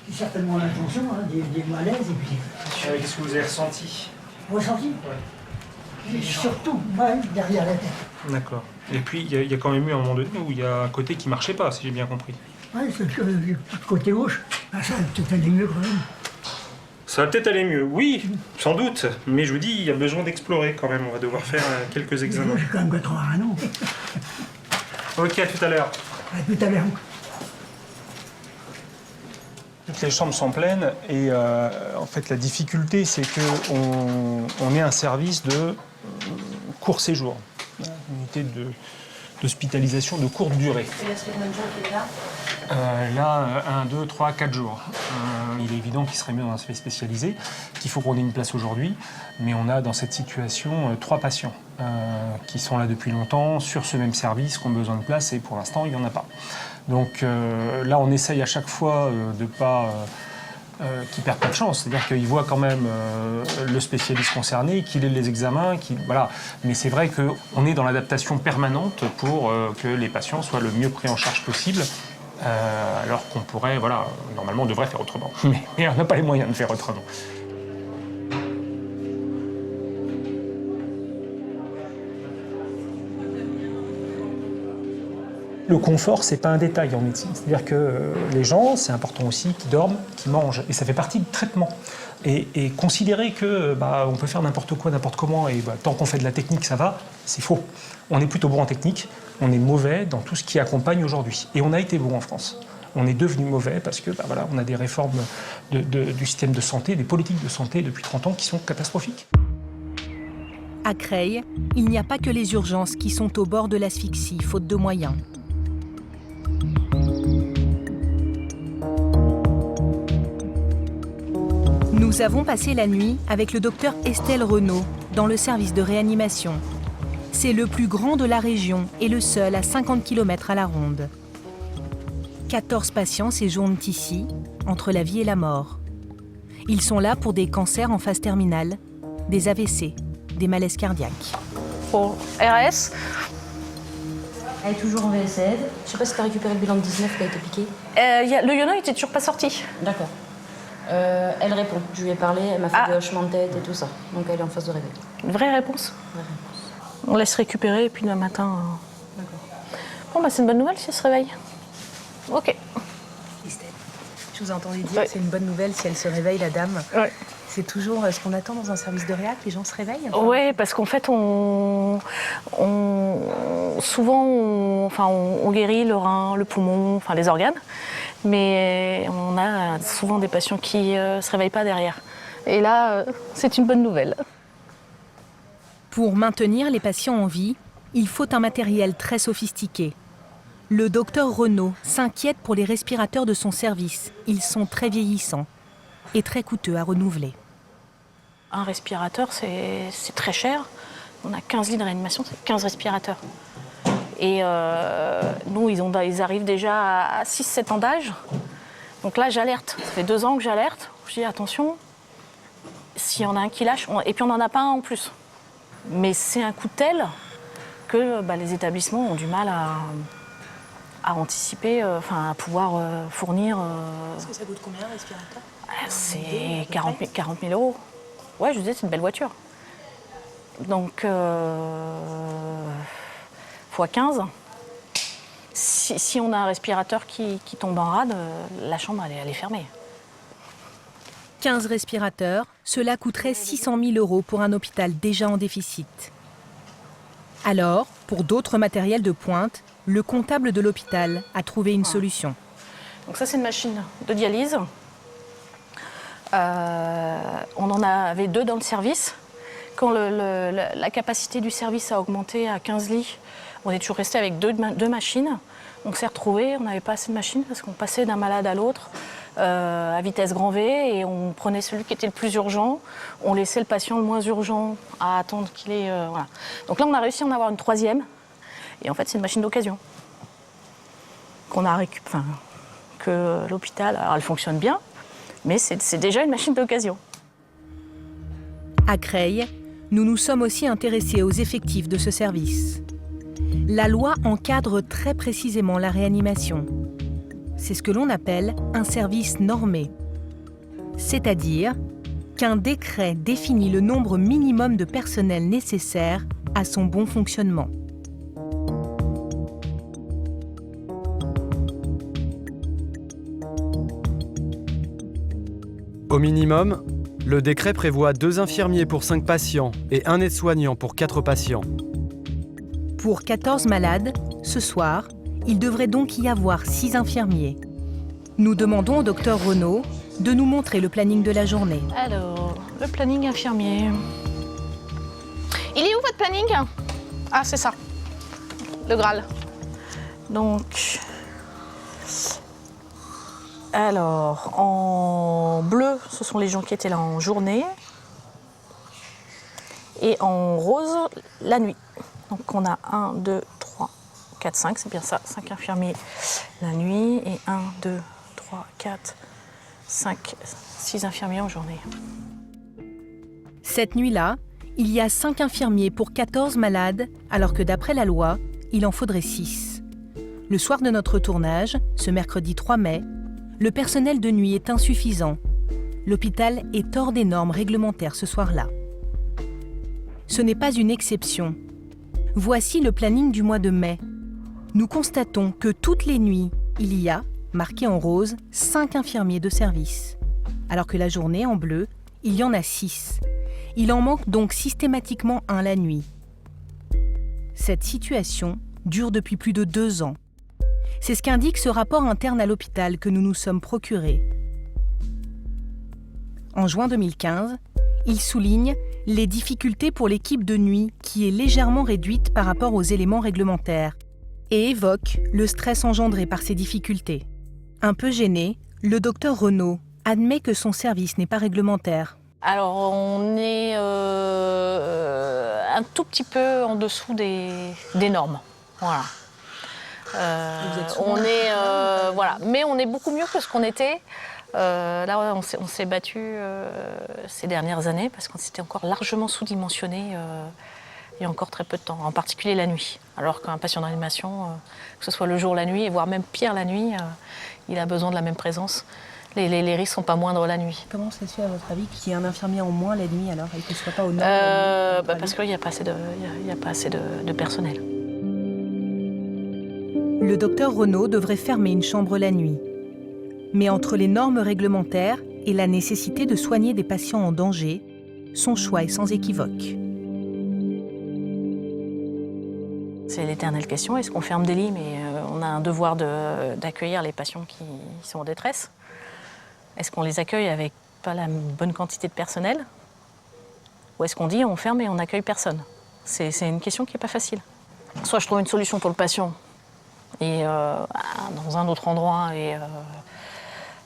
C'est certainement l'intention, des malaises et puis... Qu'est-ce que vous avez ressenti? Ressenti? Ouais. Surtout, derrière la tête. D'accord. Et puis, il y a quand même eu un moment donné où il y a un côté qui marchait pas, si j'ai bien compris. Oui, c'est le côté gauche. Ça va peut-être aller mieux quand même. Ça va peut-être aller mieux, oui, sans doute. Mais je vous dis, il y a besoin d'explorer quand même. On va devoir faire quelques examens. J'ai quand même 81 ans. Ok, à tout à l'heure. À tout à l'heure. Toutes les chambres sont pleines et en fait la difficulté c'est qu'on est un service de court séjour, une unité d'hospitalisation de courte durée. Et là, ça fait combien de jours qu'il est là? Là, 1, 2, 3, 4 jours. Il est évident qu'il serait mieux dans un service spécialisé, qu'il faut qu'on ait une place aujourd'hui, mais on a dans cette situation 3 patients qui sont là depuis longtemps, sur ce même service, qui ont besoin de place, et pour l'instant, il n'y en a pas. Donc là, on essaye à chaque fois de ne pas... qu'ils ne perdent pas de chance, c'est-à-dire qu'ils voient quand même le spécialiste concerné, qu'il ait les examens, voilà. Mais c'est vrai qu'on est dans l'adaptation permanente pour que les patients soient le mieux pris en charge possible. Alors qu'on pourrait, voilà, normalement on devrait faire autrement. Mais on n'a pas les moyens de faire autrement. Le confort, c'est pas un détail en médecine. C'est-à-dire que les gens, c'est important aussi qu'ils dorment, qu'ils mangent. Et ça fait partie du traitement. Et considérer que on peut faire n'importe quoi, n'importe comment, et tant qu'on fait de la technique, ça va, c'est faux. On est plutôt bon en technique, on est mauvais dans tout ce qui accompagne aujourd'hui. Et on a été bon en France. On est devenu mauvais parce que on a des réformes du système de santé, des politiques de santé depuis 30 ans qui sont catastrophiques. À Creil, il n'y a pas que les urgences qui sont au bord de l'asphyxie, faute de moyens. Nous avons passé la nuit avec le docteur Estelle Renaud dans le service de réanimation. C'est le plus grand de la région et le seul à 50 km à la ronde. 14 patients séjournent ici, entre la vie et la mort. Ils sont là pour des cancers en phase terminale, des AVC, des malaises cardiaques. Pour RAS, elle est toujours en VSZ. Je sais pas si tu as récupéré le bilan de 19 qui a été piqué. le Yono n'était toujours pas sorti. D'accord. Elle répond. Je lui ai parlé, elle m'a fait des hochements de tête et tout ça. Donc elle est en phase de réveil. Une vraie réponse. Vraie réponse. On laisse récupérer et puis le matin... D'accord. Bon, c'est une bonne nouvelle si elle se réveille. Ok. Estelle, je vous entendais dire que c'est une bonne nouvelle si elle se réveille, la dame. Ouais. C'est toujours ce qu'on attend dans un service de réa, que les gens se réveillent. Oui, parce qu'en fait, souvent, on guérit le rein, le poumon, les organes, mais on a souvent des patients qui ne se réveillent pas derrière. Et là, c'est une bonne nouvelle. Pour maintenir les patients en vie, il faut un matériel très sophistiqué. Le docteur Renaud s'inquiète pour les respirateurs de son service. Ils sont très vieillissants et très coûteux à renouveler. Un respirateur, c'est très cher. On a 15 lits de réanimation, c'est 15 respirateurs. Et nous, ils arrivent déjà à 6-7 ans d'âge. Donc là, j'alerte. Ça fait 2 ans que j'alerte. Je dis attention, s'il y en a un qui lâche, et puis on n'en a pas un en plus. Mais c'est un coût tel que les établissements ont du mal à anticiper, à pouvoir fournir... Est-ce que ça coûte combien, un respirateur ? C'est 40 000 euros. Ouais, je vous disais, c'est une belle voiture. Donc, x 15. Si on a un respirateur qui tombe en rade, la chambre, elle est fermée. 15 respirateurs, cela coûterait 600 000 euros pour un hôpital déjà en déficit. Alors, pour d'autres matériels de pointe, le comptable de l'hôpital a trouvé une solution. Donc ça, c'est une machine de dialyse. On en avait 2 dans le service. Quand la capacité du service a augmenté à 15 lits, on est toujours resté avec 2 machines. On s'est retrouvés, on n'avait pas assez de machines parce qu'on passait d'un malade à l'autre à vitesse grand V et on prenait celui qui était le plus urgent, on laissait le patient le moins urgent à attendre qu'il ait... voilà. Donc là, on a réussi à en avoir une 3e. Et en fait, c'est une machine d'occasion qu'on a récupérée, que l'hôpital... Alors, elle fonctionne bien, mais c'est déjà une machine d'occasion. À Creil, nous nous sommes aussi intéressés aux effectifs de ce service. La loi encadre très précisément la réanimation. C'est ce que l'on appelle un service normé. C'est-à-dire qu'un décret définit le nombre minimum de personnel nécessaire à son bon fonctionnement. Au minimum, le décret prévoit 2 infirmiers pour 5 patients et 1 aide-soignant pour 4 patients. Pour 14 malades, ce soir, il devrait donc y avoir 6 infirmiers. Nous demandons au docteur Renaud de nous montrer le planning de la journée. Alors, le planning infirmier. Il est où votre planning? Ah, c'est ça, le Graal. Donc, alors, en bleu, ce sont les gens qui étaient là en journée. Et en rose, la nuit. Donc on a 1, 2, 3, 4, 5, c'est bien ça, 5 infirmiers la nuit et 1, 2, 3, 4, 5, 6 infirmiers en journée. Cette nuit-là, il y a 5 infirmiers pour 14 malades, alors que d'après la loi, il en faudrait 6. Le soir de notre tournage, ce mercredi 3 mai, le personnel de nuit est insuffisant. L'hôpital est hors des normes réglementaires ce soir-là. Ce n'est pas une exception. Voici le planning du mois de mai. nous constatons que toutes les nuits, il y a, marqué en rose, 5 infirmiers de service. Alors que la journée, en bleu, il y en a 6. Il en manque donc systématiquement un la nuit. Cette situation dure depuis plus de 2 ans. C'est ce qu'indique ce rapport interne à l'hôpital que nous nous sommes procuré. En juin 2015, il souligne les difficultés pour l'équipe de nuit qui est légèrement réduite par rapport aux éléments réglementaires et évoque le stress engendré par ces difficultés. Un peu gêné, le docteur Renaud admet que son service n'est pas réglementaire. Alors on est un tout petit peu en dessous des normes. Voilà. On est voilà, mais on est beaucoup mieux que ce qu'on était. Là, on s'est battu ces dernières années parce qu'on s'était encore largement sous-dimensionné il y a encore très peu de temps, en particulier la nuit. Alors qu'un patient de réanimation, que ce soit le jour, la nuit, et voire même pire la nuit, il a besoin de la même présence. Les risques ne sont pas moindres la nuit. Comment ça se fait, à votre avis, qu'il y ait un infirmier en moins la nuit alors et qu'il ne soit pas au nord Parce qu'il n'y a pas assez de personnel. Le docteur Renaud devrait fermer une chambre la nuit. Mais entre les normes réglementaires et la nécessité de soigner des patients en danger, son choix est sans équivoque. C'est l'éternelle question, est-ce qu'on ferme des lits, mais on a un devoir d'accueillir les patients qui sont en détresse? Est-ce qu'on les accueille avec pas la bonne quantité de personnel? Ou est-ce qu'on dit on ferme et on n'accueille personne? C'est une question qui n'est pas facile. Soit je trouve une solution pour le patient, et dans un autre endroit,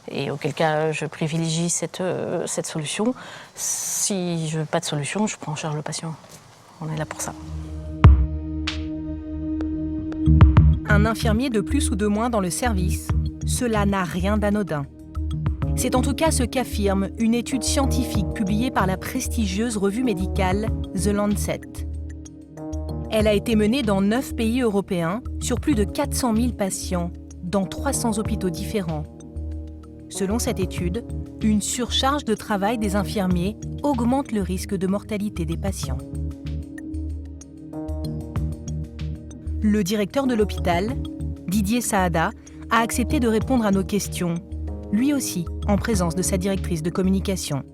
et auquel cas je privilégie cette solution. Si je veux pas de solution, je prends en charge le patient. On est là pour ça. Un infirmier de plus ou de moins dans le service, cela n'a rien d'anodin. C'est en tout cas ce qu'affirme une étude scientifique publiée par la prestigieuse revue médicale The Lancet. Elle a été menée dans 9 pays européens, sur plus de 400 000 patients, dans 300 hôpitaux différents. Selon cette étude, une surcharge de travail des infirmiers augmente le risque de mortalité des patients. Le directeur de l'hôpital, Didier Saada, a accepté de répondre à nos questions, lui aussi en présence de sa directrice de communication.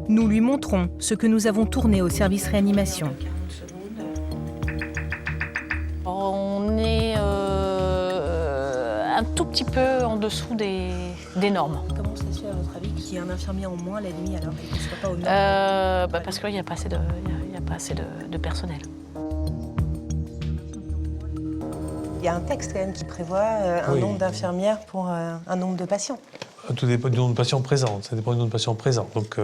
Nous lui montrons ce que nous avons tourné au service réanimation. On est un tout petit peu en dessous des normes. Comment ça se fait, à votre avis, qu'il y ait un infirmier en moins la nuit alors qu'il ne soit pas au nord Parce qu'il n'y a pas assez de personnel. Il y a un texte quand même qui prévoit un nombre d'infirmières pour un nombre de patients. Tout dépend du nombre de patients présents. Ça dépend du nombre de patients présents. Donc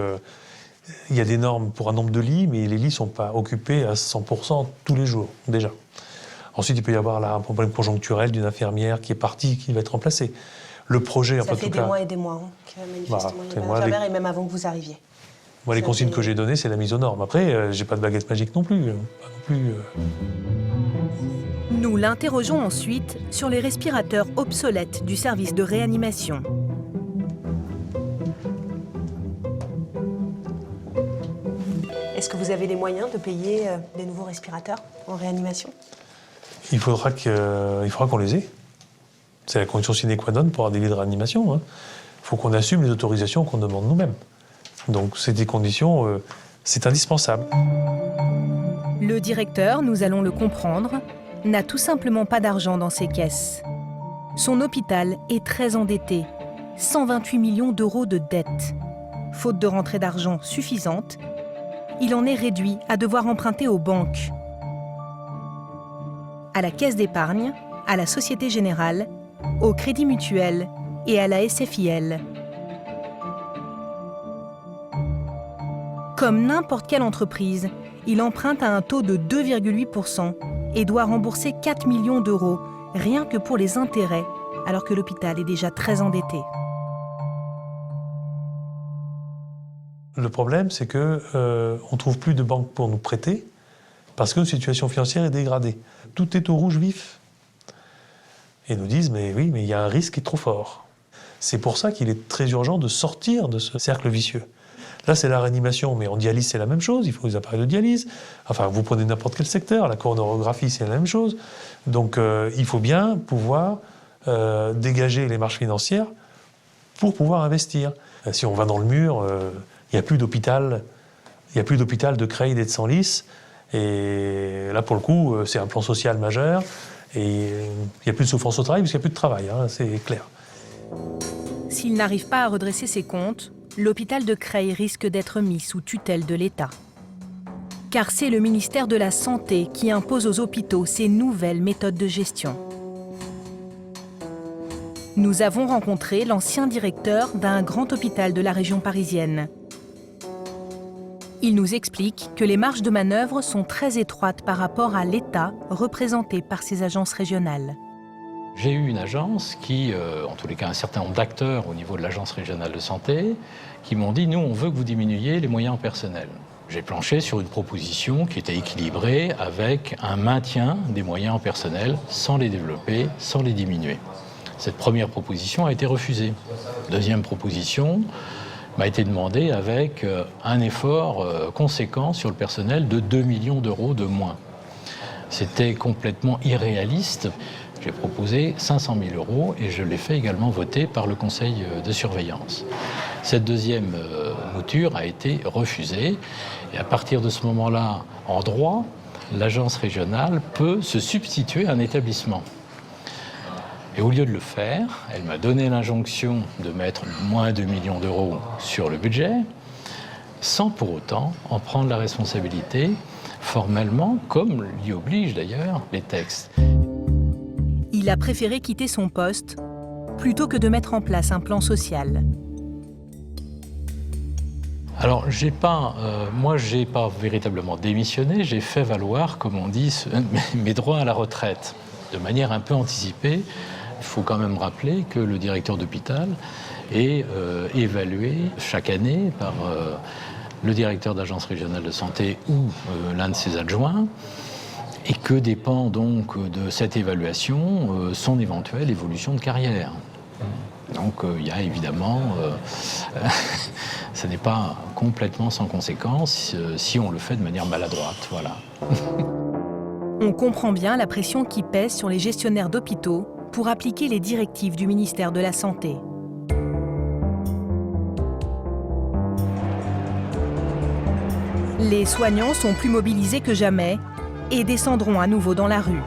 il y a des normes pour un nombre de lits, mais les lits ne sont pas occupés à 100% tous les jours, déjà. Ensuite, il peut y avoir là un problème conjoncturel d'une infirmière qui est partie, qui va être remplacée. Le projet, ça fait des mois et des mois que manifestement il n'y a pas d'infirmière, et même avant que vous arriviez. Moi, les consignes que j'ai données, c'est la mise aux normes. Après, j'ai pas de baguette magique non plus. Nous l'interrogeons ensuite sur les respirateurs obsolètes du service de réanimation. Est-ce que vous avez les moyens de payer des nouveaux respirateurs en réanimation? Il faudra qu'on les ait. C'est la condition sine qua non pour avoir des lits de réanimation. Il faut qu'on assume les autorisations qu'on demande nous-mêmes. Donc c'est des conditions, c'est indispensable. Le directeur, nous allons le comprendre, n'a tout simplement pas d'argent dans ses caisses. Son hôpital est très endetté, 128 millions d'euros de dettes. Faute de rentrée d'argent suffisante, il en est réduit à devoir emprunter aux banques. À la Caisse d'épargne, à la Société Générale, au Crédit Mutuel et à la SFIL. Comme n'importe quelle entreprise, il emprunte à un taux de 2,8% et doit rembourser 4 millions d'euros, rien que pour les intérêts, alors que l'hôpital est déjà très endetté. Le problème, c'est qu'on ne trouve plus de banque pour nous prêter parce que notre situation financière est dégradée. Tout est au rouge vif. Et ils nous disent, mais oui, mais il y a un risque qui est trop fort. C'est pour ça qu'il est très urgent de sortir de ce cercle vicieux. Là, c'est la réanimation, mais en dialyse, c'est la même chose. Il faut des appareils de dialyse. Enfin, vous prenez n'importe quel secteur. La coronarographie, c'est la même chose. Donc, il faut bien pouvoir dégager les marges financières pour pouvoir investir. Si on va dans le mur, il n'y a plus d'hôpital. Il n'y a plus d'hôpital de Creil et de Senlis. Et là, pour le coup, c'est un plan social majeur. Et il n'y a plus de souffrance au travail parce qu'il n'y a plus de travail, hein, c'est clair. S'il n'arrive pas à redresser ses comptes, l'hôpital de Creil risque d'être mis sous tutelle de l'État. Car c'est le ministère de la Santé qui impose aux hôpitaux ces nouvelles méthodes de gestion. Nous avons rencontré l'ancien directeur d'un grand hôpital de la région parisienne. Il nous explique que les marges de manœuvre sont très étroites par rapport à l'État représenté par ces agences régionales. J'ai eu une agence qui, en tous les cas un certain nombre d'acteurs au niveau de l'agence régionale de santé, qui m'ont dit « nous, on veut que vous diminuiez les moyens personnels ». J'ai planché sur une proposition qui était équilibrée avec un maintien des moyens en personnel sans les développer, sans les diminuer. Cette première proposition a été refusée. Deuxième proposition m'a été demandée avec un effort conséquent sur le personnel de 2 millions d'euros de moins. C'était complètement irréaliste. J'ai proposé 500 000 euros et je l'ai fait également voter par le conseil de surveillance. Cette deuxième mouture a été refusée et à partir de ce moment-là, en droit, l'agence régionale peut se substituer à un établissement. Et au lieu de le faire, elle m'a donné l'injonction de mettre moins 2 millions d'euros sur le budget, sans pour autant en prendre la responsabilité, formellement, comme l'y obligent d'ailleurs les textes. Il a préféré quitter son poste plutôt que de mettre en place un plan social. Alors, moi, j'ai pas véritablement démissionné, j'ai fait valoir, comme on dit, mes droits à la retraite, de manière un peu anticipée. Il faut quand même rappeler que le directeur d'hôpital est évalué chaque année par le directeur d'agence régionale de santé ou l'un de ses adjoints, et que dépend donc de cette évaluation son éventuelle évolution de carrière. Donc il y a évidemment, ce n'est pas complètement sans conséquence si on le fait de manière maladroite. Voilà. On comprend bien la pression qui pèse sur les gestionnaires d'hôpitaux pour appliquer les directives du ministère de la Santé. Les soignants sont plus mobilisés que jamais et descendront à nouveau dans la rue.